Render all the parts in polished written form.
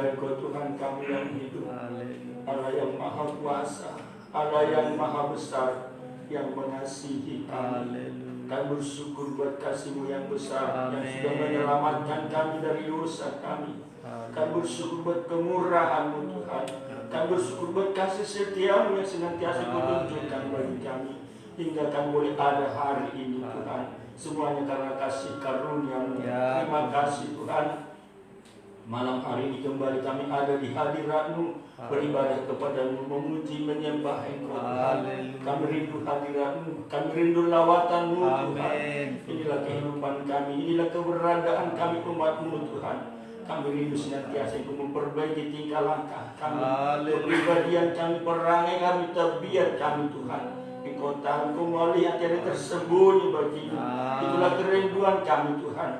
Engkau Tuhan kami yang hidup, Allah yang maha kuasa, Allah yang maha besar, yang mengasihi kami. Kami bersyukur buat kasih-Mu yang besar, yang sudah menyelamatkan kami dari dosa kami. Kami bersyukur buat kemurahan-Mu Tuhan. Kami bersyukur buat kasih setia-Mu yang senantiasa Kau tunjukkan bagi kami, hingga kami boleh ada hari ini Tuhan. Semuanya karena kasih karunia-Mu. Terima kasih Tuhan. Malam hari ini kembali kami ada di hadirat-Mu, beribadah kepada-Mu, memuji menyembah Engkau Tuhan. Kami rindu hadirat-Mu, kami rindu lawatan-Mu Tuhan. Inilah kehidupan kami, inilah keberadaan kami umat-Mu Tuhan. Kami rindu senantiasa Engkau memperbaiki tingkah langkah kami, kepribadian kami, perangai kami, tabiat kami Tuhan. Engkau tahu, Engkau melihat yang tersembunyi bagimu. Itulah kerinduan kami Tuhan.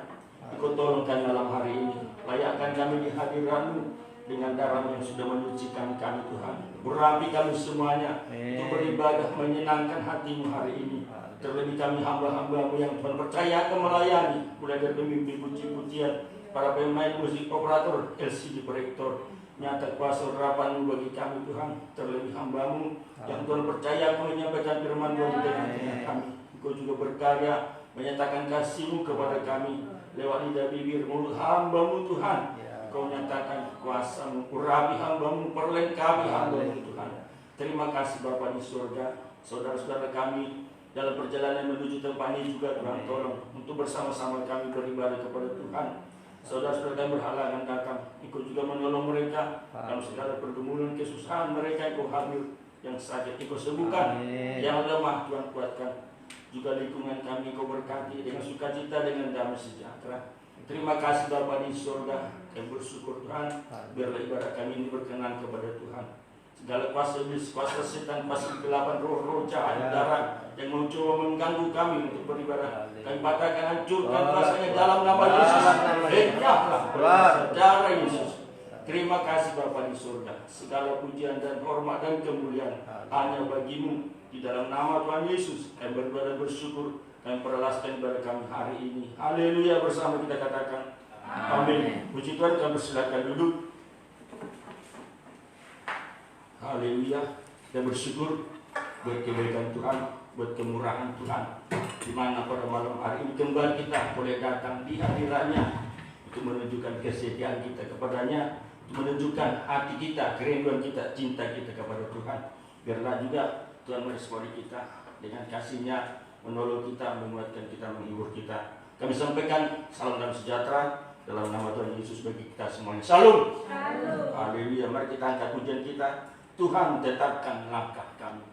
Engkau tolongkan malam hari ini, layakkan kami di hadirat-Mu dengan darah yang sudah menyucikan kami Tuhan. Berapi kami semuanya untuk beribadah menyenangkan hati-Mu hari ini. Terlebih kami hamba-hamba-Mu yang percaya akan melayani, mulai dari pemimpin puji-pujian, para pemain musik, operator, LCD proyektor. Nyata kuasa urapan-Mu bagi kami Tuhan. Terlebih hamba-Mu yang Tuhan percaya akan menyampaikan firman Tuhan di tengah-tengah kami. Engkau juga berkarya menyatakan kasih-Mu kepada kami lewat lidah bibir mulut hamba-Mu Tuhan. Kau nyatakan kuasa-Mu, urapi hamba-Mu, perlengkapi hamba-Mu Tuhan. Terima kasih Bapa di surga. Saudara-saudara kami dalam perjalanan menuju tempat ini juga Tuhan tolong untuk bersama-sama kami beribadah kepada Tuhan. Saudara-saudara kami berhalangan datang, Engkau juga menolong mereka dalam segala pergumulan kesusahan mereka. Engkau hadir, yang sakit Engkau sembuhkan, yang lemah Tuhan kuatkan. Juga lingkungan kami Kau berkati dengan sukacita, dengan damai sejahtera. Terima kasih Bapa di surga. Kami bersyukur Tuhan, biarlah ibadah kami ini berkenan kepada Tuhan. Segala kuasa iblis, kuasa setan, kuasa kegelapan, roh-roh jahat darah yang mencoba mengganggu kami untuk beribadah, kami patahkan, hancurkan kuasanya dalam nama Yesus. Lenyaplah darah Yesus. Terima kasih Bapa di surga. Segala pujian dan hormat dan kemuliaan hanya bagi-Mu. Di dalam nama Tuhan Yesus kami berdoa dan bersyukur. Kami perlaskan ibadah kami hari ini. Haleluya, bersama kita katakan amin. Puji Tuhan, kami persilakan duduk. Haleluya, dan bersyukur buat kebaikan Tuhan, buat kemurahan Tuhan, di mana pada malam hari ini kembali kita boleh datang di hadirat-Nya untuk menunjukkan kesetiaan kita kepada-Nya, untuk menunjukkan hati kita, kerinduan kita, cinta kita kepada Tuhan. Biarlah juga Tuhan meresponi kita dengan kasih-Nya, menolong kita, menguatkan kita, menghibur kita. Kami sampaikan salam dan sejahtera dalam nama Tuhan Yesus bagi kita semuanya. Salam. Haleluya. Mari kita angkat pujian kita. Tuhan tetapkan langkah kami.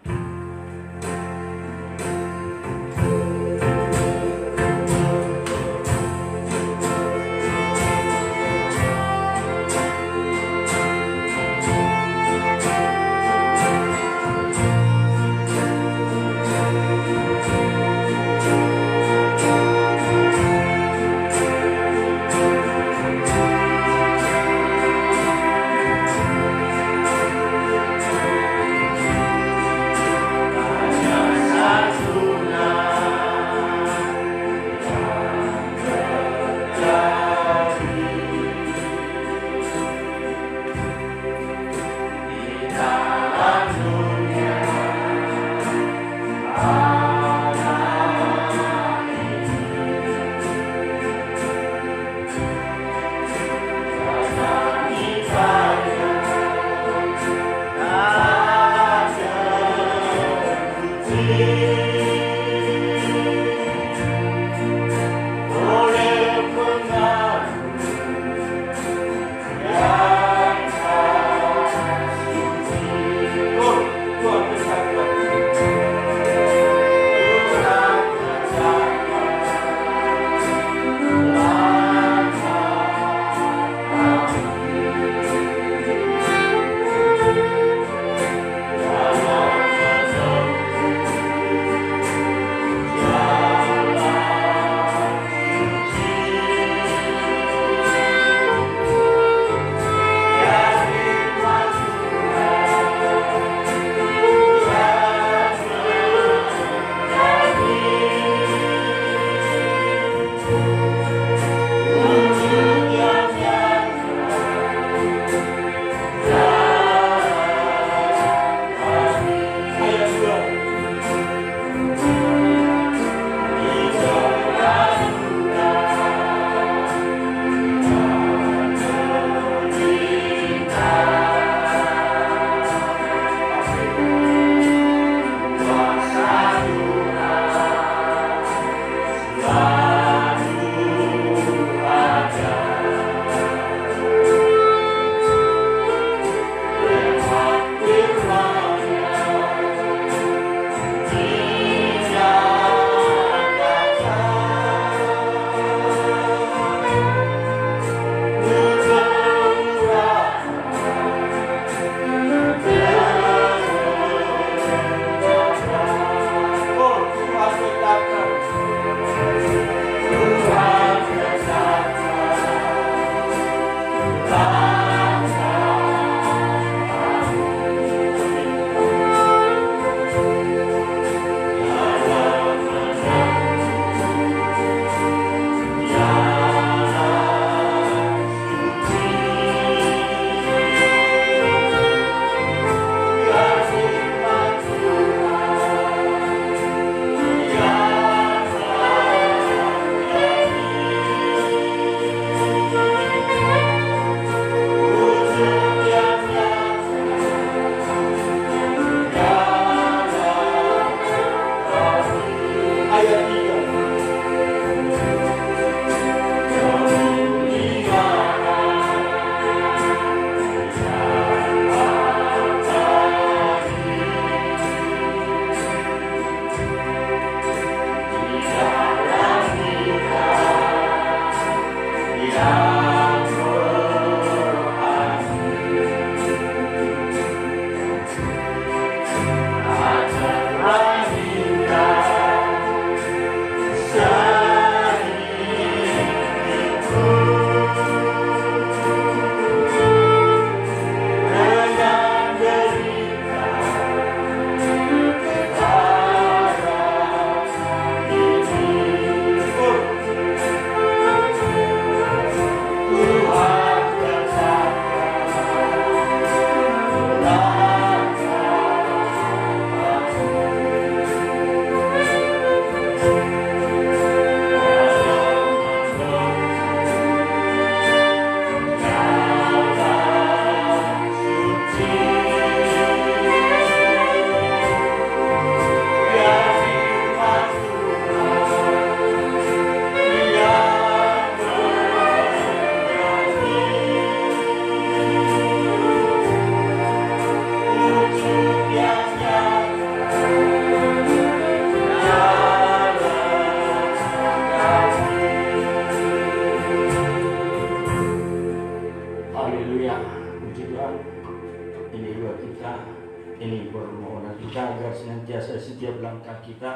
kita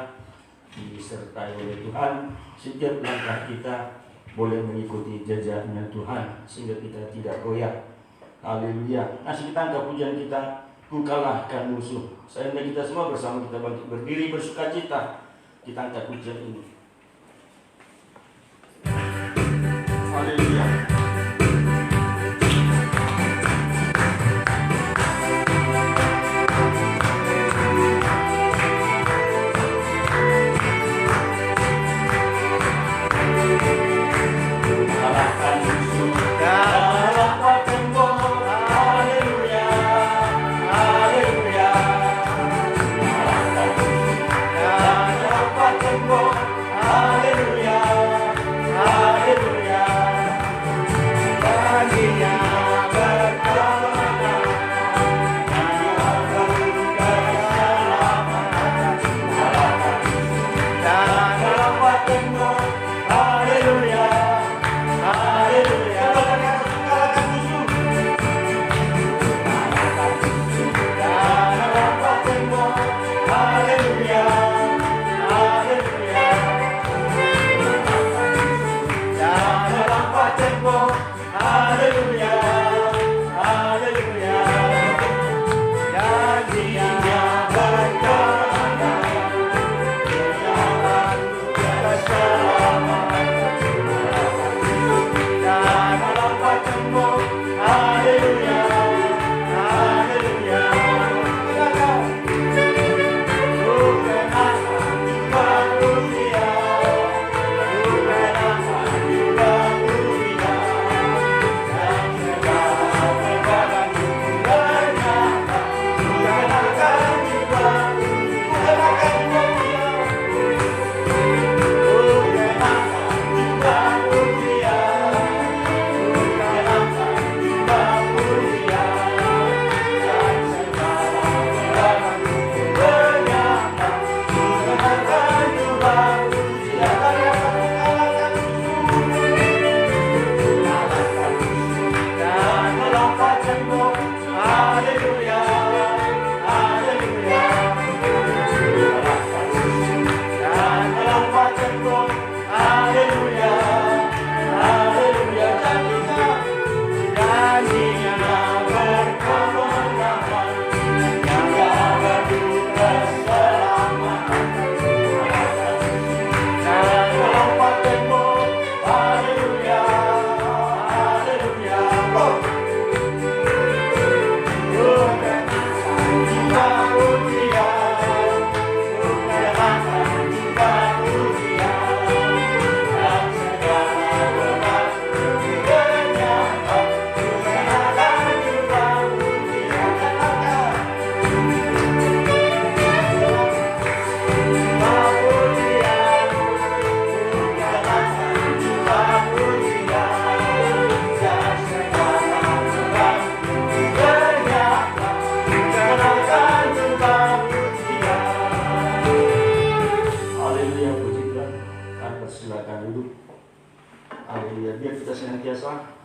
disertai oleh Tuhan. Setiap langkah kita boleh mengikuti jejaknya Tuhan sehingga kita tidak goyah. Haleluya. Masih kita angkat pujian kita, Ku kalahkan musuh. Sayangnya kita semua bersama kita bangkit berdiri bersukacita. Kita angkat pujian ini. Haleluya.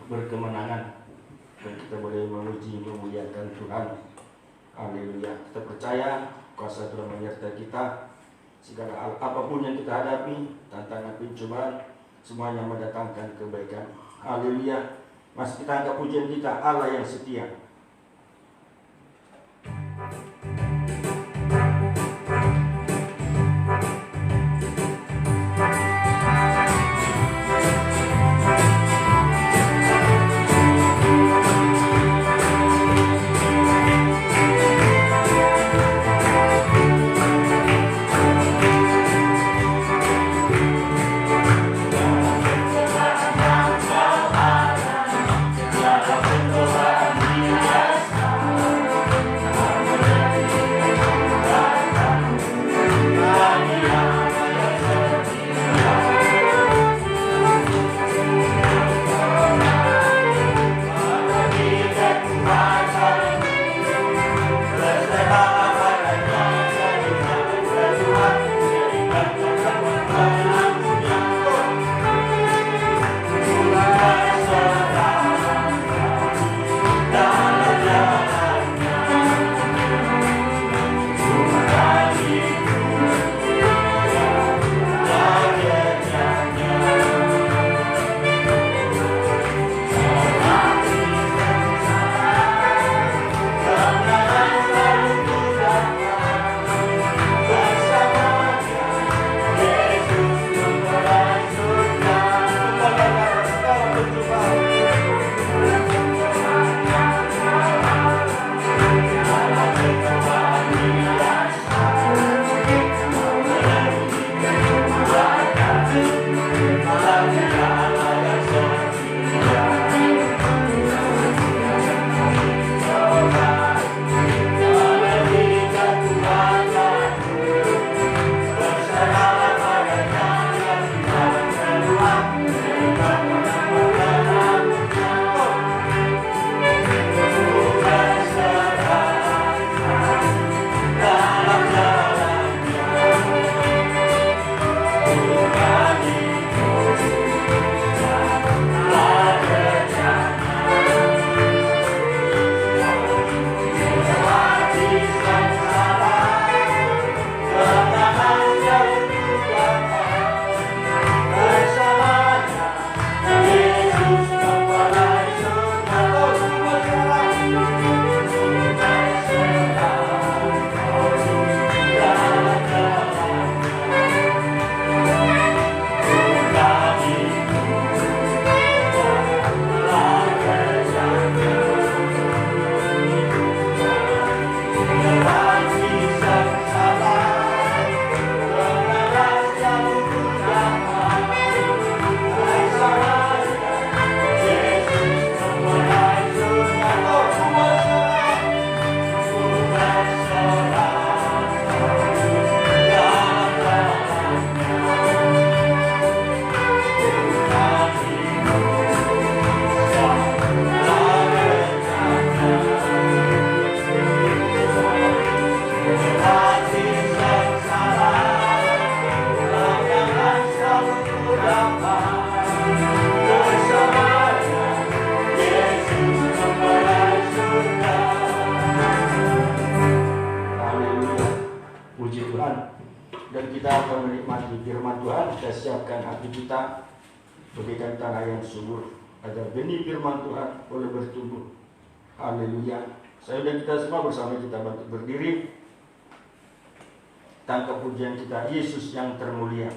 Berkemenangan dan kita boleh memuji memuliakan Tuhan. Haleluya. Kita percaya kuasa Tuhan menyertai kita. Segala hal apapun yang kita hadapi, tantangan pencobaan, semuanya mendatangkan kebaikan. Haleluya. Mas kita angkat pujian kita, Allah yang setia. Tuhan hati kita bagaikan tanah yang subur, agar benih firman Tuhan boleh bertumbuh. Haleluya. Saya dan kita semua bersama kita bantu berdiri. Tangkap pujian kita, Yesus yang termulia.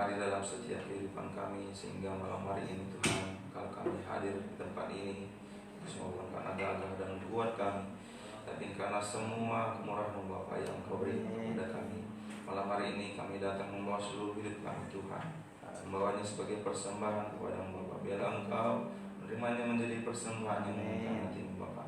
hadir dalam setiap kehidupan kami, sehingga malam hari ini Tuhan, kalau kami hadir di tempat ini semua bukan karena gagah dan kuat kami, tapi karena semua kemurahan-Mu Bapa yang Kau beri kepada kami. Malam hari ini kami datang membawa seluruh hidup kami Tuhan, membawanya sebagai persembahan kepada-Mu Bapa. Biarlah Engkau menerimanya menjadi persembahan yang mengangkat hati-Mu Bapa.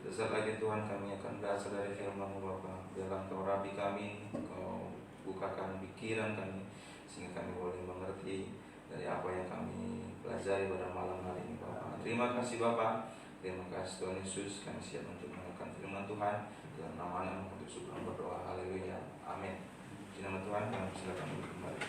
Sesaat lagi Tuhan kami akan belajar dari firman-Mu Bapa. Biarlah Engkau rapi kami, Engkau bukakan pikiran kami, sehingga kami boleh mengerti dari apa yang kami pelajari pada malam hari ini Bapa. Terima kasih Bapa. Terima kasih Tuhan Yesus, kami siap untuk mendengarkan firman Tuhan. Dalam nama-Mu untuk syukur berdoa. Haleluya. Amin. Di nama Tuhan kami silakan kembali.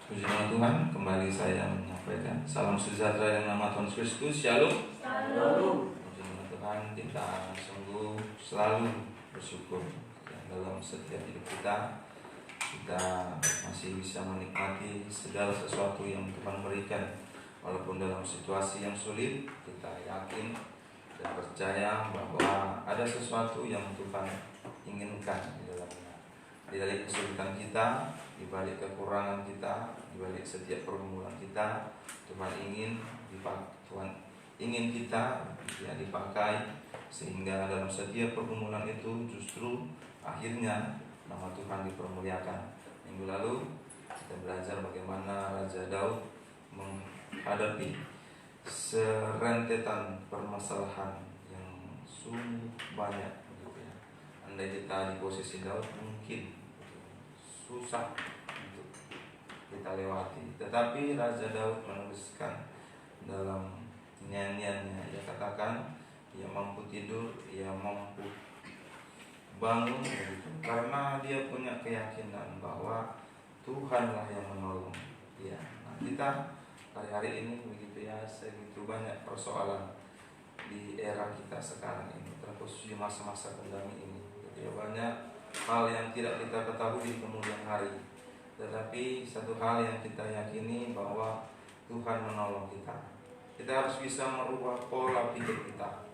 Puji nama Tuhan, kembali saya menyampaikan salam sejahtera yang nama Tuhan Kristus. Shalom. Puji nama Tuhan, kita sungguh selalu bersyukur dalam setiap hidup kita masih bisa menikmati segala sesuatu yang Tuhan berikan. Walaupun dalam situasi yang sulit, kita yakin dan percaya bahwa ada sesuatu yang Tuhan inginkan di dalamnya. Di balik kesulitan kita, di balik kekurangan kita, di balik setiap pergumulan kita, Tuhan ingin kita dipakai, sehingga dalam setiap pergumulan itu justru akhirnya nama Tuhan dipermuliakan. Minggu lalu kita belajar bagaimana Raja Daud menghadapi serentetan permasalahan yang sungguh banyak. Andai kita di posisi Daud mungkin susah untuk kita lewati, tetapi Raja Daud menuliskan dalam nyanyiannya, ia katakan ia mampu tidur, ia mampu bangun, karena dia punya keyakinan bahwa Tuhanlah yang menolong dia. Nah, kita hari ini begitu ya, segitu banyak persoalan di era kita sekarang ini, terkhusus di masa-masa pandemi ini. Jadi banyak hal yang tidak kita ketahui di kemudian hari, tetapi satu hal yang kita yakini bahwa Tuhan menolong kita. Kita harus bisa merubah pola pikir kita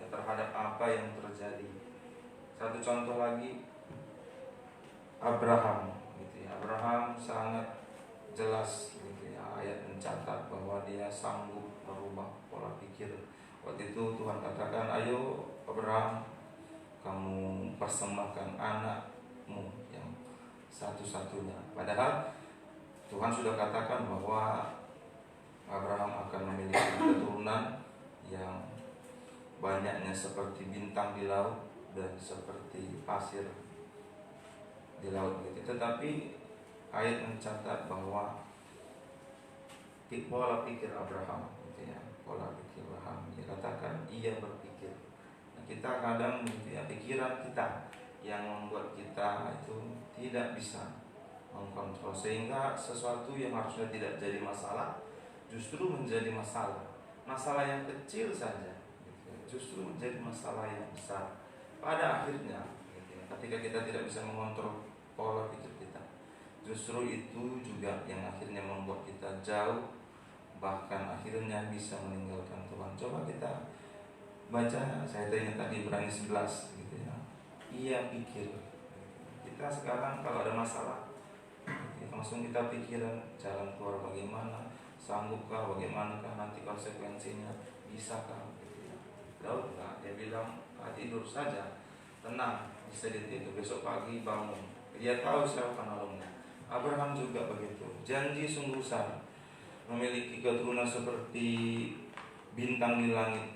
terhadap apa yang terjadi. Satu contoh lagi, Abraham, Abraham sangat jelas, ayat mencatat bahwa dia sanggup merubah pola pikir. Waktu itu Tuhan katakan, ayo Abraham, kamu persembahkan anakmu yang satu-satunya. Padahal Tuhan sudah katakan bahwa Abraham akan memiliki keturunan yang banyaknya seperti bintang di laut dan seperti pasir di laut gitu. Tetapi ayat mencatat bahwa pola pikir Abraham, pola pikir Abraham, dia katakan ia berpikir. Nah, kita kadang pikiran kita yang membuat kita itu tidak bisa mengkontrol, sehingga sesuatu yang harusnya tidak jadi masalah justru menjadi masalah. Masalah yang kecil saja justru menjadi masalah yang besar pada akhirnya. Ketika kita tidak bisa mengontrol pola pikir kita, justru itu juga yang akhirnya membuat kita jauh, bahkan akhirnya bisa meninggalkan Tuhan. Coba kita baca, saya tanya tadi Ibrani 11 Ia pikir. Kita sekarang kalau ada masalah, langsung kita pikiran jalan keluar bagaimana, sanggupkah, bagaimanakah nanti konsekuensinya, bisakah. Daud enggak, dia bilang tidur saja, tenang, bisa ditidur, besok pagi bangun. Dia tahu siapa penolongnya. Abraham juga begitu, janji sungguh besar, memiliki keturunan seperti bintang di langit,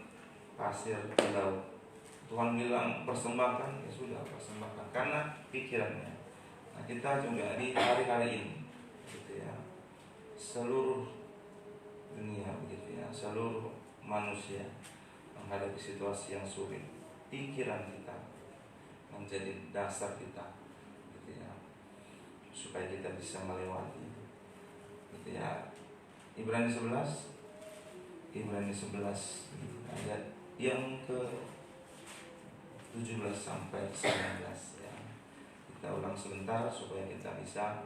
pasir di laut. Tuhan bilang persembahkan, ya sudah persembahkan, karena pikirannya. Nah, kita juga di hari-hari ini seluruh dunia seluruh manusia menghadapi situasi yang sulit, pikiran kita menjadi dasar kita, supaya kita bisa melewati, Ibrani 11 ayat yang ke 17 sampai 19 ya. Kita ulang sebentar supaya kita bisa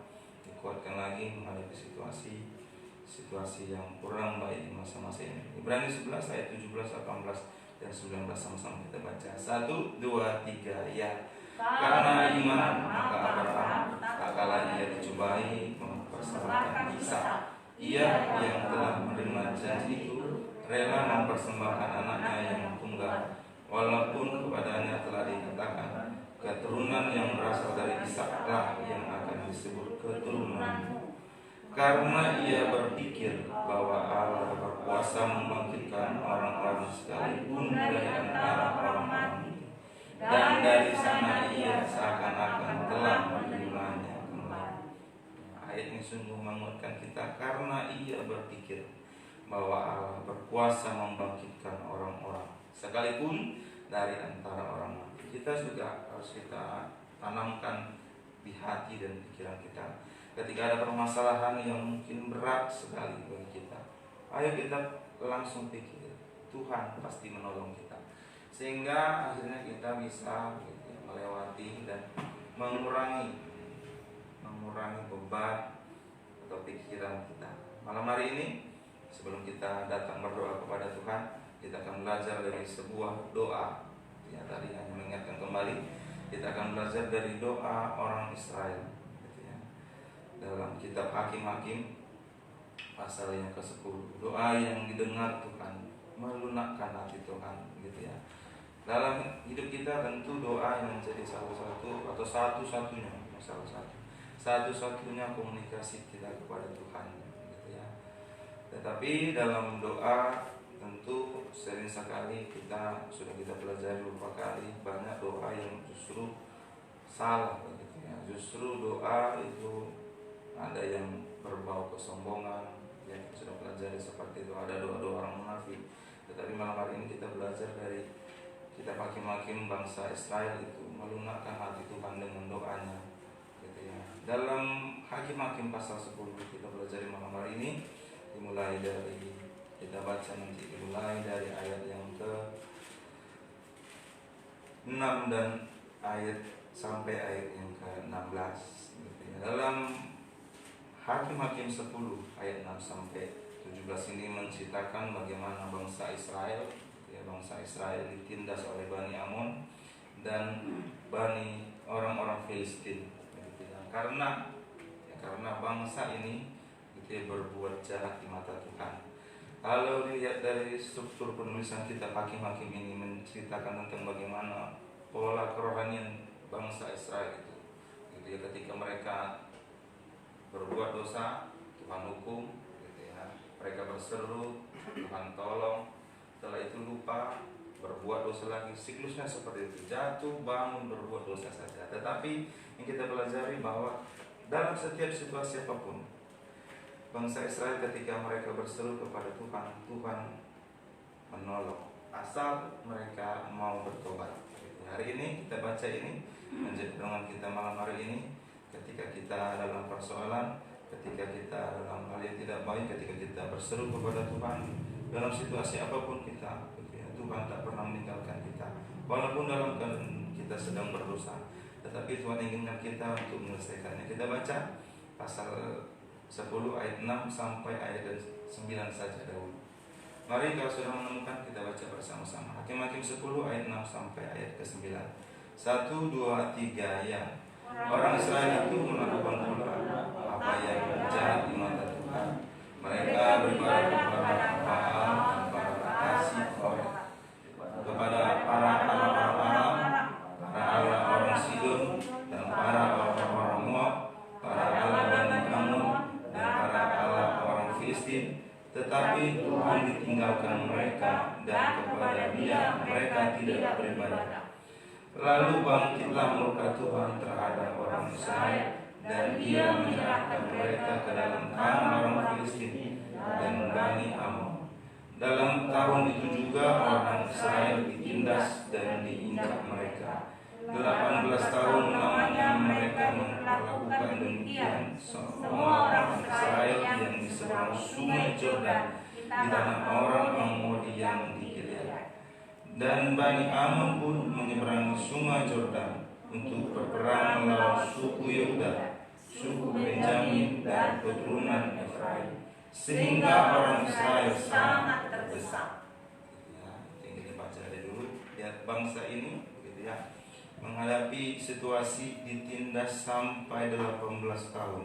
dikuatkan lagi menghadapi situasi yang kurang baik di masa-masa ini. Ibrani 11 ayat 17, 18 dan 19 sama-sama kita baca. 1, 2, 3 ya. Karena iman maka Abraham tak kala ia dicobai mempersembahkan Ishak, ia yang telah menerima janji itu rela mempersembahkan anaknya yang tunggal, walaupun kepadanya telah dikatakan, keturunan yang berasal dari Ishaklah yang akan disebut keturunanmu. Karena ia berpikir bahwa Allah berkuasa membangkitkan orang-orang sekalipun dari antara orang-orang itu, dan dari sana ia seakan-akan telah menerimanya kembali. Ayat ini sungguh menguatkan kita karena ia berpikir bahwa Allah berkuasa membangkitkan orang-orang sekalipun dari antara orang mati. Kita juga harus kita tanamkan di hati dan pikiran kita. Ketika ada permasalahan yang mungkin berat sekali bagi kita, ayo kita langsung pikir Tuhan pasti menolong kita, sehingga akhirnya kita bisa melewati dan mengurangi beban atau pikiran kita. Malam hari ini sebelum kita datang berdoa kepada Tuhan, kita akan belajar dari sebuah doa. Ya, tadi hanya mengingatkan kembali, kita akan belajar dari doa orang Israel. Dalam kitab Hakim-Hakim pasal yang ke-10, doa yang didengar Tuhan melunakkan hati Tuhan, gitu ya. Dalam hidup kita tentu doa yang menjadi salah satu atau satu-satunya komunikasi kita kepada Tuhan, gitu ya. Tetapi dalam doa tentu sering sekali sudah kita pelajari beberapa kali, banyak doa yang justru salah, gitu ya. Justru doa itu ada yang berbau kesombongan, yang kita sudah pelajari seperti itu, ada doa-doa orang munafik. Tetapi malam hari ini kita belajar dari kitab Hakim-Hakim bangsa Israel itu melunakkan hati Tuhan dengan doanya, gitu ya. Dalam Hakim-Hakim pasal 10 kita belajar malam hari ini, dimulai dari kita baca nanti dimulai dari ayat yang ke-6 dan ayat sampai ayat yang ke-16, gitu ya. Dalam Hakim-Hakim 10 ayat 6 sampai 17 ini menceritakan bagaimana bangsa Israel ditindas oleh Bani Amon dan orang-orang Filistin, gitu ya. Karena bangsa ini berbuat jahat di mata Tuhan. Kalau dilihat dari struktur penulisan kitab Hakim-Hakim ini menceritakan tentang bagaimana pola kerohanian bangsa Israel itu, gitu ya. Ketika mereka berbuat dosa, Tuhan hukum, gitu ya. Mereka berseru, Tuhan tolong. Setelah itu lupa, berbuat dosa lagi. Siklusnya seperti itu, jatuh, bangun, berbuat dosa saja. Tetapi yang kita pelajari bahwa dalam setiap situasi apapun, bangsa Israel ketika mereka berseru kepada Tuhan, Tuhan menolong, asal mereka mau bertobat. Hari ini kita baca ini menjadi renungan kita malam hari ini. Ketika kita dalam persoalan, ketika kita dalam hal yang tidak baik, ketika kita berseru kepada Tuhan dalam situasi apapun kita, Tuhan tak pernah meninggalkan kita. Walaupun dalam keadaan kita sedang berdosa, tetapi Tuhan inginkan kita untuk menyelesaikannya. Kita baca pasal 10 ayat 6 sampai ayat 9 saja dahulu. Mari kalau sudah menemukan kita baca bersama-sama. Hakim-Hakim 10 ayat 6 sampai ayat ke-9. 1, 2, 3 ya. Orang Israel itu melakukan pula apa yang jahat di mata Tuhan. Mereka beribadah kepada Baal dan para kasih Korah, kepada para Allah, para Allah orang Sidon dan para orang Moab, para Allah Bani Amon dan para Allah orang Filistin. Tetapi Tuhan ditinggalkan mereka dan kepada Dia mereka tidak beribadah. Lalu bangkitlah murka Tuhan terhadap orang Israel, dan Dia menyerahkan mereka ke dalam tangan orang Filistin dan Bani Amon. Dalam tahun itu juga orang Israel ditindas dan diinjak mereka. 18 tahun lamanya mereka melakukan demikian semua orang Israel yang di seberang sungai Yordan di tanah orang Amori yang di Gilead. Dan Bani Amon pun menyeberangi sungai Yordan untuk berperang melawan suku Yehuda, suku Benjamin, dan keturunan Efraim, sehingga orang Israel sangat terdesak. Ya, yang kita baca dari dulu. Lihat bangsa ini, begitu ya, menghadapi situasi ditindas sampai 18 tahun.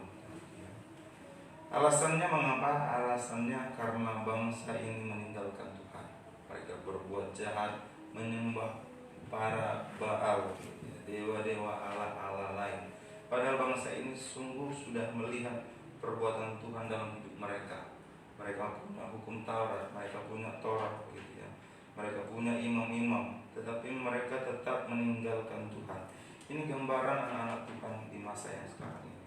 Alasannya mengapa? Alasannya karena bangsa ini meninggalkan Tuhan. Mereka berbuat jahat, menyembah para Baal, dewa-dewa Allah-Allah lain. Padahal bangsa ini sungguh sudah melihat perbuatan Tuhan dalam hidup mereka. Mereka punya hukum Taurat, mereka punya Taurat, gitu ya. Mereka punya imam-imam, tetapi mereka tetap meninggalkan Tuhan. Ini gambaran anak-anak Tuhan di masa yang sekarang ini.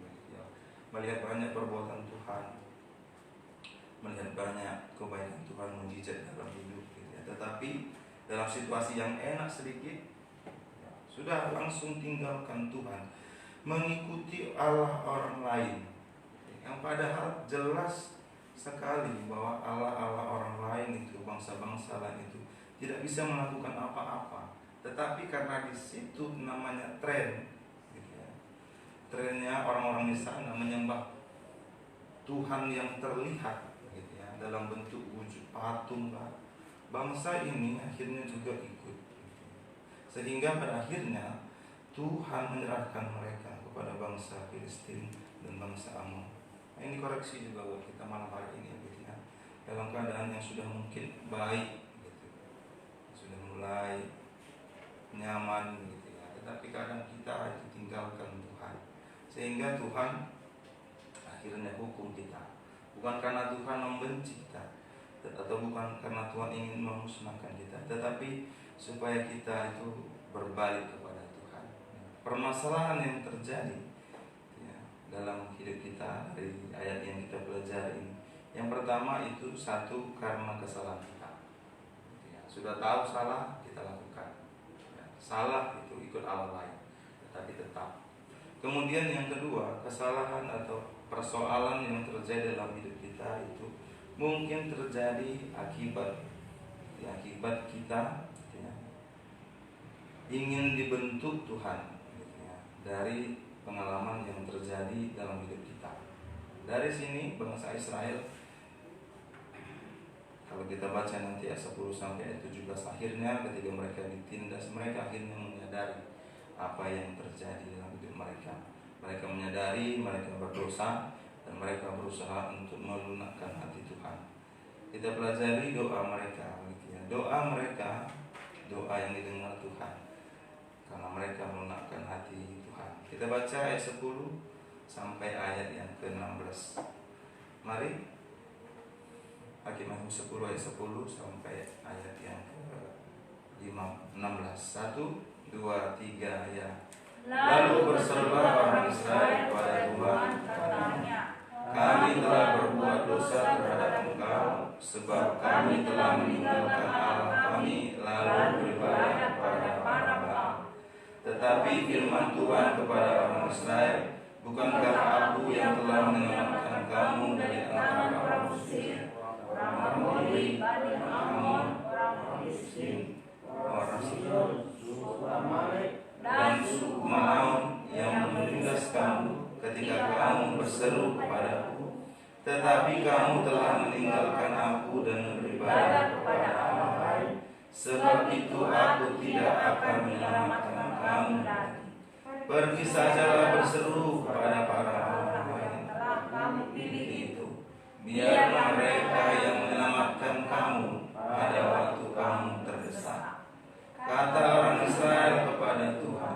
Melihat banyak perbuatan Tuhan, melihat banyak kebaikan Tuhan mujizat dalam hidup, gitu ya. Tetapi dalam situasi yang enak sedikit, ya, sudah langsung tinggalkan Tuhan, mengikuti Allah orang lain, yang padahal jelas sekali bahwa Allah-Allah orang lain itu, bangsa-bangsa lain itu tidak bisa melakukan apa-apa. Tetapi karena di situ namanya tren, trennya orang-orang di sana menyembah Tuhan yang terlihat, gitu ya, dalam bentuk wujud patung. Bangsa ini akhirnya juga ikut, sehingga pada akhirnya Tuhan menyerahkan mereka kepada bangsa Filistin dan bangsa Amon. Nah, ini koreksi juga buat kita malam hari ini, gitu ya. Dalam keadaan yang sudah mungkin baik, gitu, sudah mulai nyaman, gitu ya, tetapi kadang kita ditinggalkan Tuhan, sehingga Tuhan akhirnya hukum kita. Bukan karena Tuhan membenci kita, atau bukan karena Tuhan ingin memusnahkan kita, tetapi supaya kita itu berbalik kepada Tuhan. Permasalahan yang terjadi, ya, dalam hidup kita dari ayat yang kita pelajari ini, yang pertama itu satu, karena kesalahan kita, ya, sudah tahu salah kita lakukan, ya, salah itu ikut Allah lain, tetapi tetap. Kemudian yang kedua, kesalahan atau persoalan yang terjadi dalam hidup kita itu mungkin terjadi akibat kita, ya, ingin dibentuk Tuhan, ya, dari pengalaman yang terjadi dalam hidup kita. Dari sini bangsa Israel, kalau kita baca nanti ayat 10 sampai ayat 17, akhirnya ketika mereka ditindas, mereka akhirnya menyadari apa yang terjadi dalam hidup mereka. Mereka menyadari mereka berdosa dan mereka berusaha untuk melunakkan hati Tuhan. Kita pelajari doa mereka, gitu ya. Doa mereka, doa yang didengar Tuhan, karena mereka melunakkan hati Tuhan. Kita baca ayat 10 sampai ayat yang ke-16. Mari Hakim 10 ayat 10 sampai ayat yang ke-16. 1, 2, 3 ya. Lalu berserulah orang Israel kepada Tuhan, katanya, kami telah berbuat dosa terhadap Engkau, sebab kami telah meninggalkan Allah kami, lalu beribadah kepada para Baal. Tetapi firman Tuhan kepada orang Israel, bukankah Aku yang telah menyelamatkan kamu dari antara orang Mesir, orang Amori, Bani Amon, orang Filistin, orang Sidon, suku Amalek, dan suku Maon yang menindas kamu ketika kamu berseru kepadaku, tetapi kamu telah meninggalkan Aku dan beribadah kepada Allah lain. Sebab itu Aku tidak akan menyelamatkan kamu lagi. Pergi sajalah berseru kepada para Allah lain telah kamu pilih itu, biarlah mereka yang menyelamatkan kamu pada waktu kamu terdesak. Kata orang Israel kepada Tuhan,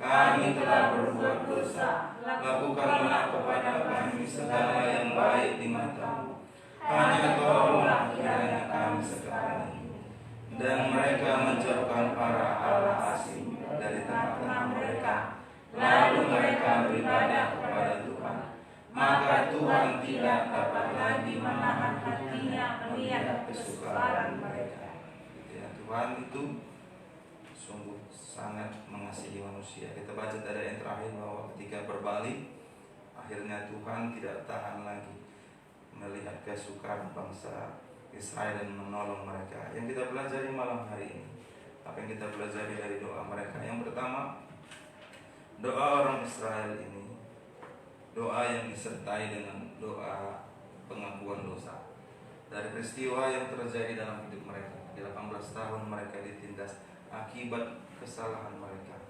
kami telah berbuat dosa, lakukanlah kepada kami segala yang baik di mata-Mu. Hanya tolonglah kiranya kami sekarang ini. Dan mereka menjauhkan para Allah asing dari tengah-tengah mereka, lalu mereka beribadah kepada Tuhan. Maka Tuhan tidak dapat lagi menahan hatinya melihat kesukaran mereka. Ya, Tuhan itu sungguh sangat mengasihi manusia. Kita baca dari yang terakhir bahwa ketika berbalik, akhirnya Tuhan tidak tahan lagi melihat kesukaran bangsa Israel dan menolong mereka. Yang kita pelajari malam hari ini, apa yang kita pelajari dari doa mereka? Yang pertama, doa orang Israel ini doa yang disertai dengan doa pengakuan dosa. Dari peristiwa yang terjadi dalam hidup mereka, di 18 tahun mereka ditindas akibat kesalahan mereka.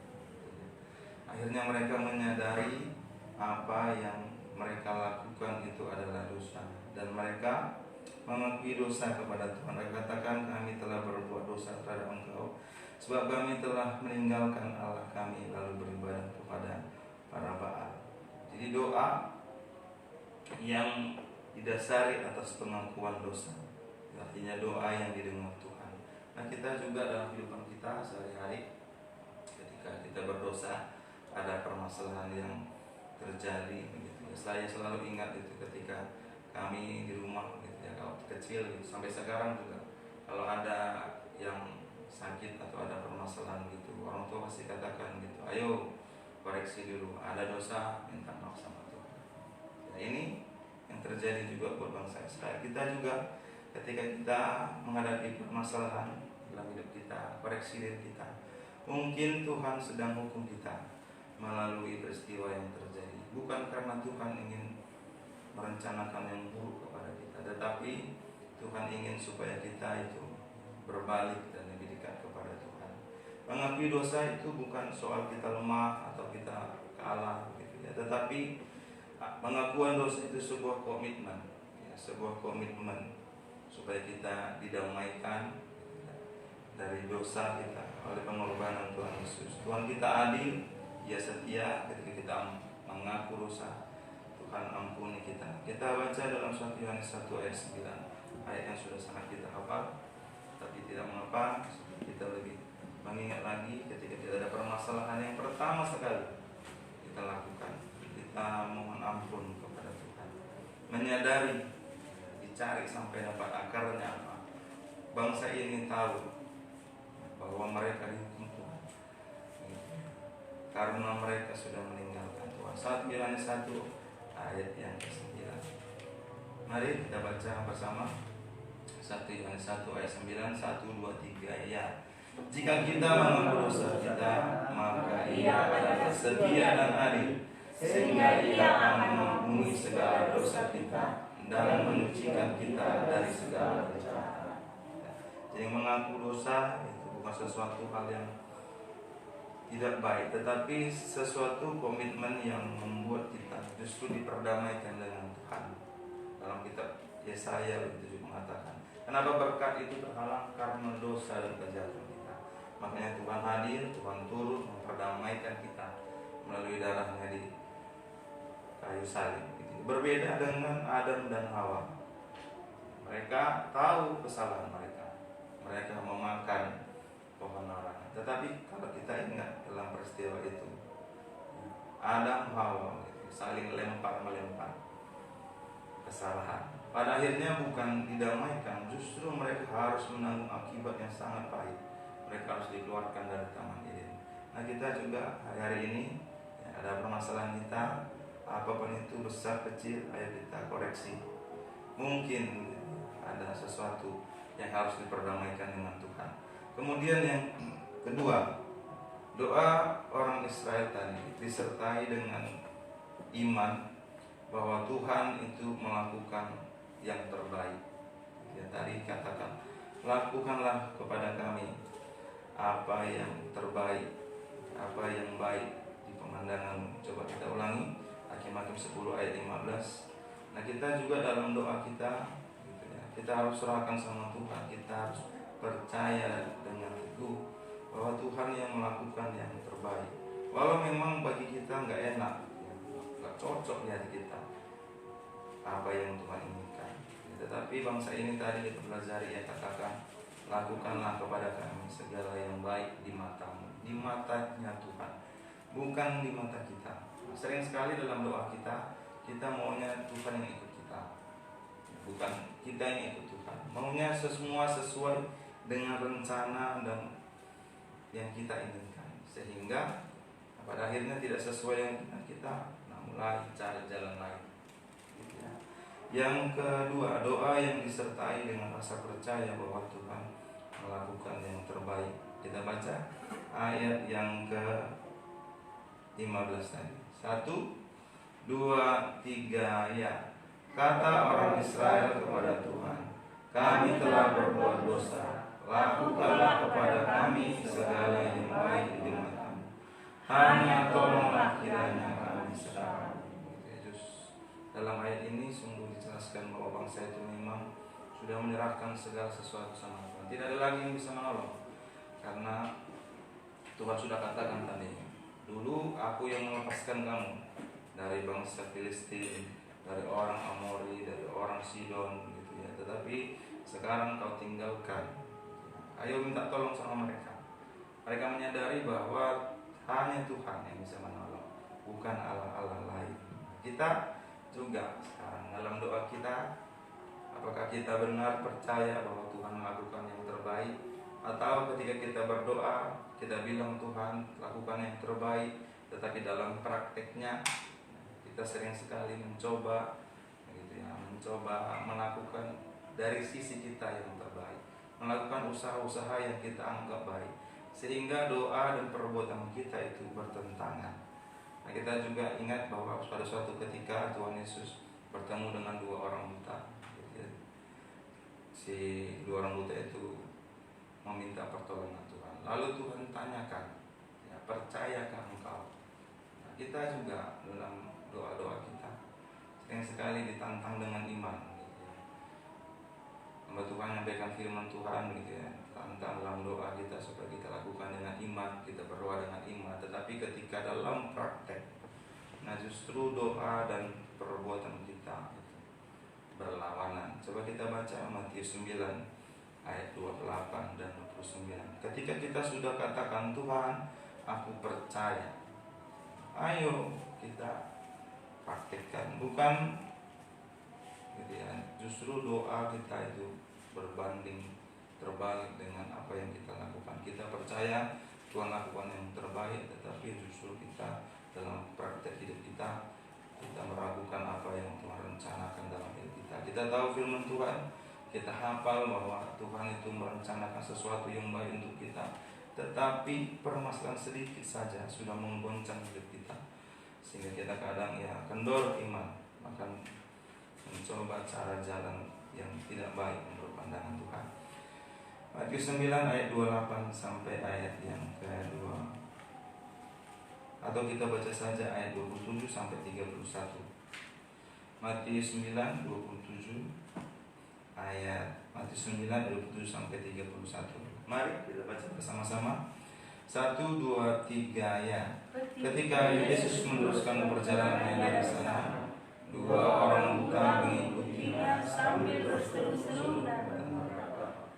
Akhirnya mereka menyadari apa yang mereka lakukan itu adalah dosa, dan mereka mengakui dosa kepada Tuhan. Mereka katakan, kami telah berbuat dosa terhadap Engkau, sebab kami telah meninggalkan Allah kami lalu beribadah kepada para Baal. Jadi doa yang didasari atas pengakuan dosa, artinya doa yang didengar Tuhan. Nah, kita juga dalam kehidupan kita sehari-hari, ketika kita berdosa, ada permasalahan yang terjadi begitu ya. Saya selalu ingat itu ketika kami di rumah gitu ya, kalau kecil gitu, sampai sekarang juga kalau ada yang sakit atau ada permasalahan gitu, orang tua pasti katakan gitu, ayo koreksi dulu, ada dosa minta maaf sama Tuhan. Ya, ini yang terjadi juga buat bangsa Israel. Kita juga ketika kita menghadapi permasalahan dalam hidup kita, koreksi diri kita. Mungkin Tuhan sedang hukum kita melalui peristiwa yang terjadi, bukan karena Tuhan ingin merencanakan yang buruk kepada kita, tetapi Tuhan ingin supaya kita itu berbalik dan lebih dekat kepada Tuhan. Mengakui dosa itu bukan soal kita lemah atau kita kalah gitu ya, tetapi pengakuan dosa itu sebuah komitmen ya, sebuah komitmen supaya kita didamaikan dari dosa kita oleh pengorbanan Tuhan Yesus. Tuhan kita adil, Dia setia. Ketika kita mengaku dosa, Tuhan ampuni kita. Kita baca dalam 1 Yohanes 1 ayat 9, ayat yang sudah sangat kita hafal, tapi tidak mengapa kita lebih mengingat lagi ketika kita ada permasalahan yang pertama sekali kita lakukan, kita mohon ampun kepada Tuhan, menyadari, dicari sampai dapat akarnya apa. Bangsa ini tahu bahwa mereka dihukum Tuhan karena mereka sudah meninggalkan Tuhan. 1 Yohanes 1 ayat yang ke-9. Mari kita baca bersama 1 Yohanes 1 ayat 9. 1, 2, 3 ya. Jika kita mengaku dosa kita, maka Ia adalah setia dan adil, sehingga Ia akan mengampuni segala dosa kita dan menyucikan kita dari segala kejahatan. Jadi mengaku dosa itu bukan sesuatu hal yang tidak baik, tetapi sesuatu komitmen yang membuat kita justru diperdamaikan dengan Tuhan. Dalam kitab Yesaya itu juga mengatakan, kenapa berkat itu terhalang? Karena dosa dan kejahatan kita. Makanya Tuhan hadir, Tuhan turun memperdamaikan kita melalui darahnya di kayu salib. Berbeda dengan Adam dan Hawa. Mereka tahu kesalahan mereka. Mereka memakan pohon larangan. Tetapi kalau kita ingat dalam peristiwa itu, Adam Hawa saling melempar kesalahan. Pada akhirnya bukan didamaikan, justru mereka harus menanggung akibat yang sangat pahit. Mereka harus dikeluarkan dari Taman Eden. Nah, kita juga hari ini ya, ada permasalahan kita, apapun itu besar kecil, ayo kita koreksi. Mungkin ada sesuatu yang harus diperdamaikan dengan Tuhan. Kemudian yang kedua, doa orang Israel tadi disertai dengan iman bahwa Tuhan itu melakukan yang terbaik. Ya, tadi katakan, lakukanlah kepada kami apa yang terbaik, apa yang baik di pemandangan. Coba kita ulangi Hakim-Hakim 10 ayat 15. Nah, kita juga dalam doa kita gitu ya, kita harus serahkan sama Tuhan. Kita harus percaya dengan teguh bahwa Tuhan yang melakukan yang terbaik. Walau memang bagi kita nggak enak, ya, nggak cocok di hati kita apa yang Tuhan inginkan. Tetapi bangsa ini tadi dipelajari, ya katakan, lakukanlah kepada kami segala yang baik di matamu, di matanya Tuhan, bukan di mata kita. Sering sekali dalam doa kita maunya Tuhan yang ikut kita, bukan kita yang ikut Tuhan. Maunya semua sesuai dengan rencana dan yang kita inginkan, sehingga pada akhirnya tidak sesuai dengan kita. Nah, mulai cari jalan lain. Yang kedua, doa yang disertai dengan rasa percaya bahwa Tuhan melakukan yang terbaik. Kita baca ayat yang ke-15 tadi. 1, 2, 3, ya. Kata orang Israel kepada Tuhan, kami telah berbuat dosa, lakukanlah kepada kami segala yang baik di matamu. Hanya tolonglah kiranya kami sekarang. Yesus dalam ayat ini sungguh dijelaskan bahwa bangsa itu memang sudah menyerahkan segala sesuatu sama Tuhan. Tidak ada lagi yang bisa menolong, karena Tuhan sudah katakan tadi, dulu aku yang melepaskan kamu dari bangsa Filistin, dari orang Amori, dari orang Sidon, gitu ya. Tetapi sekarang kau tinggalkan. Ayo minta tolong sama mereka. Mereka menyadari bahwa hanya Tuhan yang bisa menolong, bukan Allah-Allah lain. Kita juga sekarang dalam doa kita, apakah kita benar percaya bahwa Tuhan melakukan yang terbaik? Atau ketika kita berdoa, kita bilang Tuhan lakukan yang terbaik, tetapi dalam prakteknya kita sering sekali mencoba melakukan dari sisi kita yang terbaik, melakukan usaha-usaha yang kita anggap baik, sehingga doa dan perbuatan kita itu bertentangan. Nah, kita juga ingat bahwa pada suatu ketika Tuhan Yesus bertemu dengan 2 orang buta. Si 2 orang buta itu meminta pertolongan Tuhan. Lalu Tuhan tanyakan, ya, percayakah engkau? Nah, kita juga dalam doa-doa kita sering sekali ditantang dengan iman, gitu ya. Hamba Tuhan menyampaikan firman Tuhan, gitu ya, tantang dalam doa kita supaya kita lakukan dengan iman, kita berdoa dengan iman. Tetapi ketika dalam praktek, nah justru doa dan perbuatan kita gitu, berlawanan. Coba kita baca Matius 9 ayat 28 dan 29. Ketika kita sudah katakan, Tuhan, aku percaya, ayo kita praktekkan, bukan gitu ya. Justru doa kita itu berbanding terbalik dengan apa yang kita lakukan. Kita percaya Tuhan lakukan yang terbaik, tetapi justru kita dalam praktek hidup kita meragukan apa yang Tuhan rencanakan dalam hidup kita. Kita tahu firman Tuhan, kita hafal bahwa Tuhan itu merencanakan sesuatu yang baik untuk kita, tetapi permasalahan sedikit saja sudah menggoncang hidup kita, sehingga kita kadang ya kendor iman, bahkan mencoba cara jalan yang tidak baik menurut pandangan Tuhan. Matius 9 ayat 28 sampai ayat yang ke-2, atau kita baca saja ayat 27 sampai 31. Matius 9 27 ayat Matius 9 27 sampai 31. Mari kita baca bersama-sama. 1, 2, 3 ya. Ketika Yesus meneruskan perjalanannya dari sana, 2 orang buta mengikutinya sambil berseru-seru dan berkata,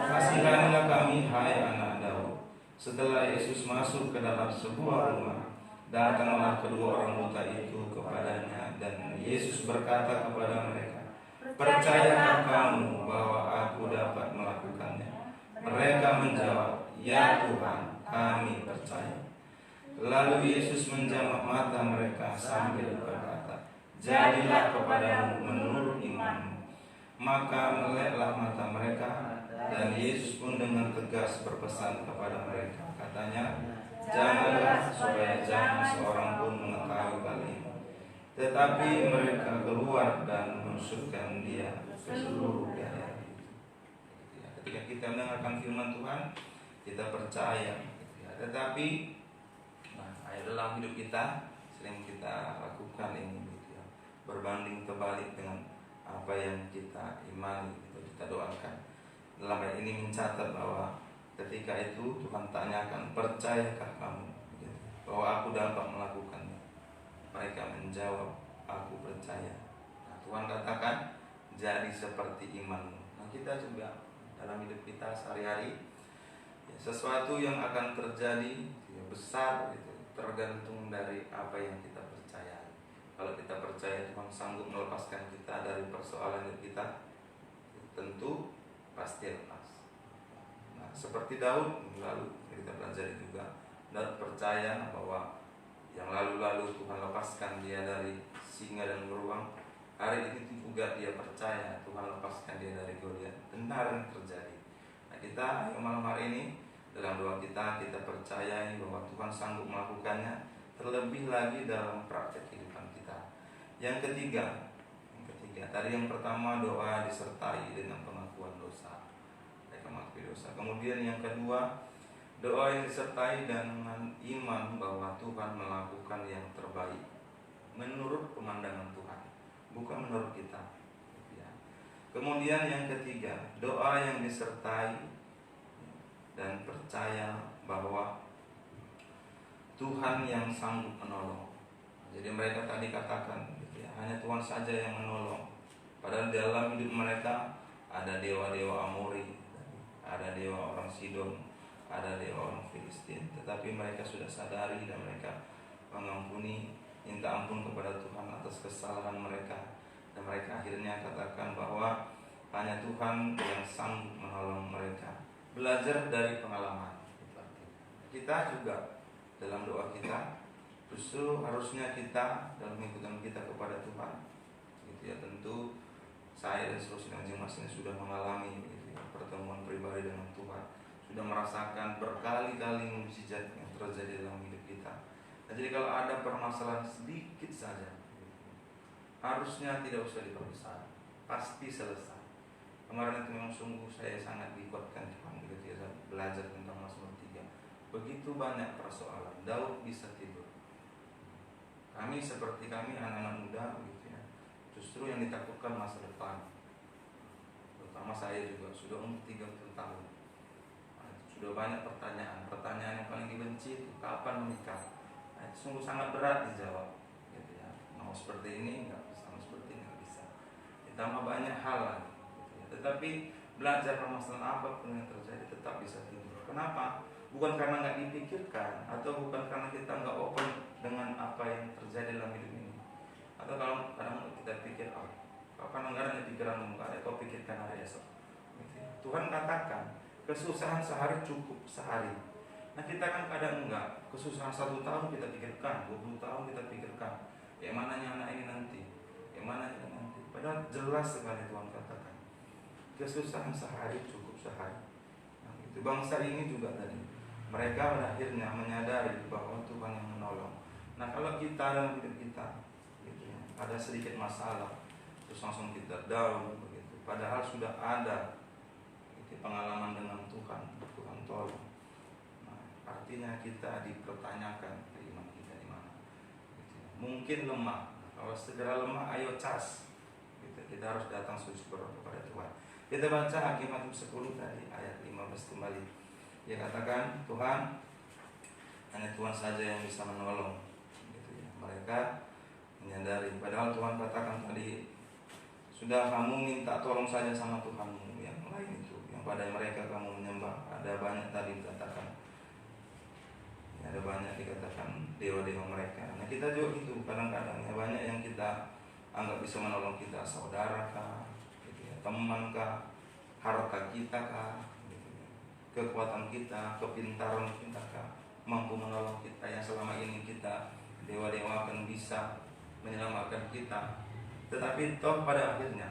kasihanilah kami, hai anak Daud. Setelah Yesus masuk ke dalam sebuah rumah, datanglah 2 orang buta itu kepadanya, dan Yesus berkata kepada mereka, percayakah kamu bahwa aku dapat melakukannya? Mereka menjawab, ya Tuhan, kami percaya. Lalu Yesus menjamak mata mereka sambil berkata, jadilah kepadamu menurut imanmu. Maka meleklah mata mereka, dan Yesus pun dengan tegas berpesan kepada mereka, katanya, janganlah supaya jangan seorang pun mengetahui hal ini. Tetapi mereka keluar dan memasukkan dia ke seluruh daerah itu. Ketika kita mendengarkan firman Tuhan, kita percaya. Tetapi dalam hidup kita sering kita lakukan ini, gitu ya, berbanding terbalik dengan apa yang kita imani, gitu, kita doakan. Dalam ayat ini mencatat bahwa ketika itu Tuhan tanyakan, percayakah kamu, gitu, bahwa aku dapat melakukannya? Mereka menjawab, aku percaya. Nah, Tuhan katakan, jadi seperti imanmu. Nah, kita juga dalam hidup kita sehari-hari, ya, sesuatu yang akan terjadi ya, besar, gitu, tergantung dari apa yang kita percaya. Kalau kita percaya Tuhan sanggup melepaskan kita dari persoalan hidup kita, tentu pasti lepas. Nah, seperti Daud lalu kita pelajari juga, Daud percaya bahwa yang lalu-lalu Tuhan lepaskan dia dari singa dan beruang. Hari ini juga dia percaya Tuhan lepaskan dia dari Goliat. Benar yang terjadi. Nah, kita malam hari ini dalam doa kita percayai bahwa Tuhan sanggup melakukannya, terlebih lagi dalam praktek kehidupan kita. Yang ketiga, tadi yang pertama doa disertai dengan pengakuan dosa, mereka mengakui dosa. Kemudian yang kedua, doa yang disertai dengan iman bahwa Tuhan melakukan yang terbaik menurut pemandangan Tuhan, bukan menurut kita. Kemudian yang ketiga, doa yang disertai dan percaya bahwa Tuhan yang sanggup menolong. Jadi mereka tadi katakan, hanya Tuhan saja yang menolong. Padahal dalam hidup mereka ada dewa-dewa Amori, ada dewa orang Sidon, ada dewa orang Filistin. Tetapi mereka sudah sadari dan mereka mengampuni, minta ampun kepada Tuhan atas kesalahan mereka. Dan mereka akhirnya katakan bahwa hanya Tuhan yang sanggup menolong mereka. Belajar dari pengalaman. Kita juga dalam doa kita justru harusnya kita dalam ikutan kita kepada Tuhan, gitu ya. Tentu saya dan seluruh masing-masing sudah mengalami gitu ya, pertemuan pribadi dengan Tuhan, sudah merasakan berkali-kali mukjizat yang terjadi dalam hidup kita. Nah, jadi kalau ada permasalahan sedikit saja, harusnya tidak usah diperbesar, pasti selesai. Kemarin itu memang sungguh saya sangat dikuatkan Tuhan gitu ya, saya belajar tentang Mazmur 3. Begitu banyak persoalan, Daud bisa tidur. Kami seperti kami anak-anak muda gitu ya, justru yang ditakutkan masa depan. Terutama saya juga sudah umur 30 tahun. Nah, sudah banyak pertanyaan yang paling dibenci itu kapan menikah. Nah, itu sungguh sangat berat dijawab gitu ya. Mau seperti ini nggak bisa, mau seperti ini nggak bisa. Ditambah banyak hal lagi gitu ya. Tetapi belajar permasalahan apapun yang terjadi tetap bisa tidur. Kenapa? Bukan karena nggak dipikirkan, atau bukan karena kita nggak open dengan apa yang terjadi dalam hidup ini. Atau kalau kadang kita pikir, kapan enggak ada pikiran nggak ada, kau pikirkan hari esok. Gitu ya. Tuhan katakan kesusahan sehari cukup sehari. Nah kita kan kadang enggak, kesusahan 1 tahun kita pikirkan, 20 tahun kita pikirkan, yang mananya anak ini nanti, yang mana ini nanti. Padahal jelas sekali Tuhan katakan kesusahan sehari cukup sehari. Nah, itu bangsa ini juga tadi, mereka pada akhirnya menyadari bahwa Tuhan yang menolong. Nah kalau kita dalam hidup kita gitu ya, ada sedikit masalah, terus langsung kita down begitu, padahal sudah ada gitu, pengalaman dengan Tuhan tolong. Nah, artinya kita dipertanyakan iman kita di mana. Gitu ya. Mungkin lemah. Kalau segera lemah, ayo cas. Gitu. Kita harus datang sujud kepada Tuhan. Kita baca Hakim 10 tadi ayat 15 kembali. Dia katakan, Tuhan, hanya Tuhan saja yang bisa menolong. Gitu ya. Mereka menyadari, padahal Tuhan katakan tadi, sudah kamu minta tolong saja sama Tuhanmu yang lain itu, yang pada mereka kamu menyembah. Ada banyak tadi dikatakan, ya, ada banyak dikatakan dewa-dewa mereka. Nah kita juga itu kadang-kadang ya, banyak yang kita anggap bisa menolong kita, saudara kah, gitu ya, teman kah, harta kita kah, gitu ya, kekuatan kita, kepintaran kita kah, mampu menolong kita, yang selama ini kita dewa-dewa akan bisa menyelamatkan kita. Tetapi toh pada akhirnya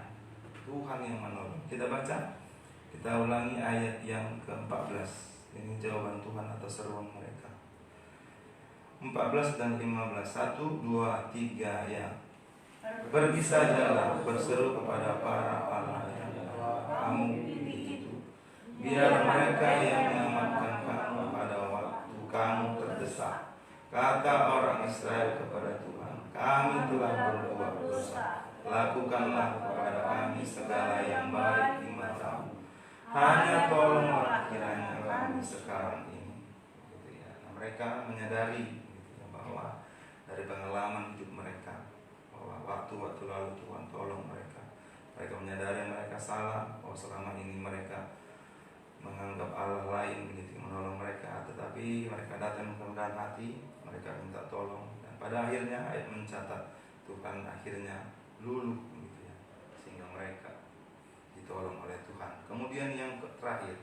Tuhan yang menolong. Kita baca, kita ulangi ayat yang ke-14. Ini jawaban Tuhan atas seruan mereka. 14 dan 15. 1, 2, 3 ya. Pergi sajalah berseru kepada para Allah yang kamu itu. Biar mereka yang menyelamatkan kamu pada waktu kamu terdesak. Kata orang Israel kepada Tuhan, kami telah berbuat dosa. Lakukanlah kepada kami segala yang baik di matamu. Hanya tolonglah kiranya kami sekarang ini. Gitu ya. Nah, mereka menyadari gitu ya, bahwa dari pengalaman hidup mereka, bahwa waktu-waktu lalu Tuhan tolong mereka. Mereka menyadari mereka salah, bahwa selama ini mereka menganggap Allah lain begitu menolong mereka. Tetapi mereka datang dengan hati, mereka minta tolong. Dan pada akhirnya ayat mencatat Tuhan akhirnya luluh gitu ya, sehingga mereka ditolong oleh Tuhan. Kemudian yang terakhir,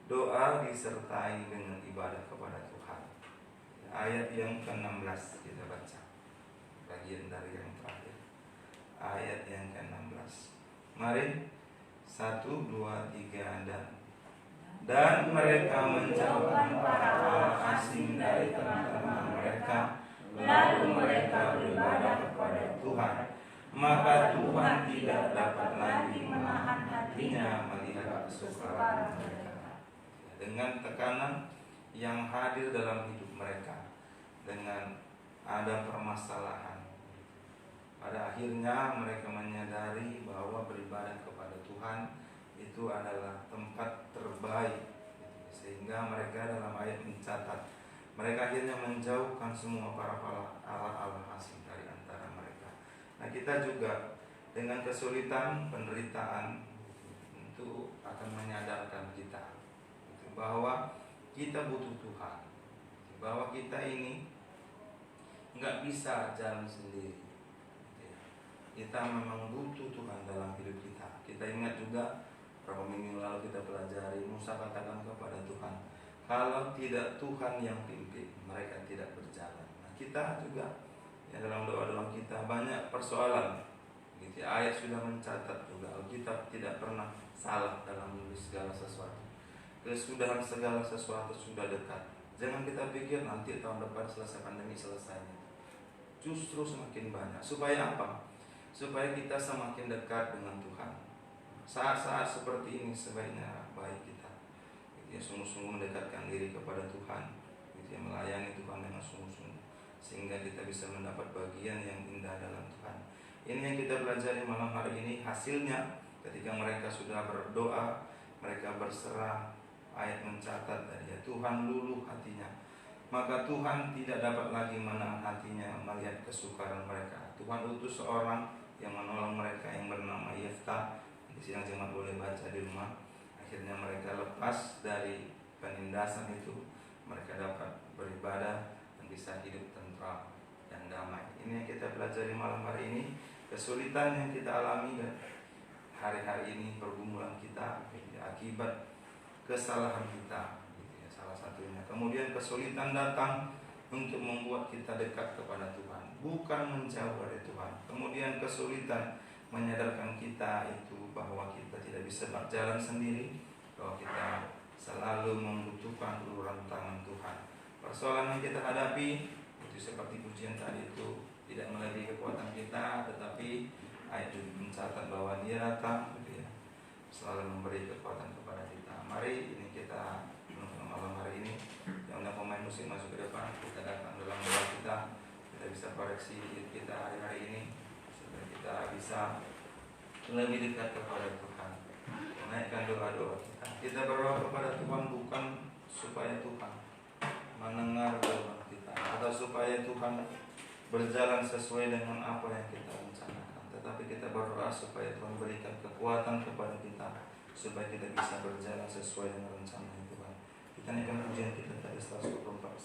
doa disertai dengan ibadah kepada Tuhan. Ayat yang ke-16 kita baca, bagian dari yang terakhir, ayat yang ke-16. Mari 1, 2, 3 dan mereka menjauhkan para Allah asing dari tengah-tengah mereka lalu mereka beribadah kepada Tuhan, maka Tuhan tidak dapat lagi menahan hatinya melihat kesukaran mereka. Dengan tekanan yang hadir dalam hidup mereka, dengan ada permasalahan, pada akhirnya mereka menyadari bahwa beribadah kepada Tuhan itu adalah tempat terbaik, sehingga mereka dalam ayat mencatat mereka akhirnya menjauhkan semua para Allah-Allah asing dari antara mereka. Nah, kita juga dengan kesulitan, penderitaan itu akan menyadarkan kita bahwa kita butuh Tuhan, bahwa kita ini nggak bisa jalan sendiri. Kita memang butuh Tuhan dalam hidup kita. Kita ingat juga beberapa minggu lalu kita pelajari Musa katakan kepada Tuhan, kalau tidak Tuhan yang pimpin, mereka tidak berjalan. Nah, kita juga ya, dalam doa-doa kita banyak persoalan. Gitu, ayat sudah mencatat juga Alkitab tidak pernah salah dalam menulis segala sesuatu. Kesudahan segala sesuatu sudah dekat. Jangan kita pikir nanti tahun depan selesai pandemi selesainya. Justru semakin banyak. Supaya apa? Supaya kita semakin dekat dengan Tuhan. Saat-saat seperti ini sebaiknya baik kita ya, sungguh-sungguh mendekatkan diri kepada Tuhan, ya, melayani Tuhan dengan sungguh-sungguh, sehingga kita bisa mendapat bagian yang indah dalam Tuhan. Ini yang kita pelajari malam hari ini. Hasilnya ketika mereka sudah berdoa, mereka berserah, ayat mencatat dari Tuhan luluh hatinya, maka Tuhan tidak dapat lagi menahan hatinya melihat kesukaran mereka. Tuhan utus seorang yang menolong mereka yang bernama Yeftah. Di sidang jemaat boleh baca di rumah. Akhirnya mereka lepas dari penindasan itu, mereka dapat beribadah dan bisa hidup tentram dan damai. Ini yang kita pelajari malam hari ini. Kesulitan yang kita alami dan hari-hari ini, pergumulan kita akibat kesalahan kita, salah satunya. Kemudian kesulitan datang untuk membuat kita dekat kepada Tuhan, bukan menjauh dari Tuhan. Kemudian kesulitan menyadarkan kita itu bahwa kita tidak bisa berjalan sendiri, bahwa kita selalu membutuhkan uluran tangan Tuhan. Persoalan yang kita hadapi itu seperti pujian tadi itu tidak melebihi kekuatan kita, tetapi ayat itu mencatat bahwa Dia datang selalu memberi kekuatan kepada kita. Mari ini kita malam hari ini yang undang pemain musik masuk ke depan, kita datang dalam doa kita bisa koreksi kita hari-hari ini supaya kita bisa lebih dekat kepada Tuhan, menaikkan doa-doa kita. Kita berdoa kepada Tuhan bukan supaya Tuhan mendengar doa kita atau supaya Tuhan berjalan sesuai dengan apa yang kita rencanakan, tetapi kita berdoa supaya Tuhan berikan kekuatan kepada kita supaya kita bisa berjalan sesuai dengan rencana Tuhan. Kita naikkan pujian kita tadi 124.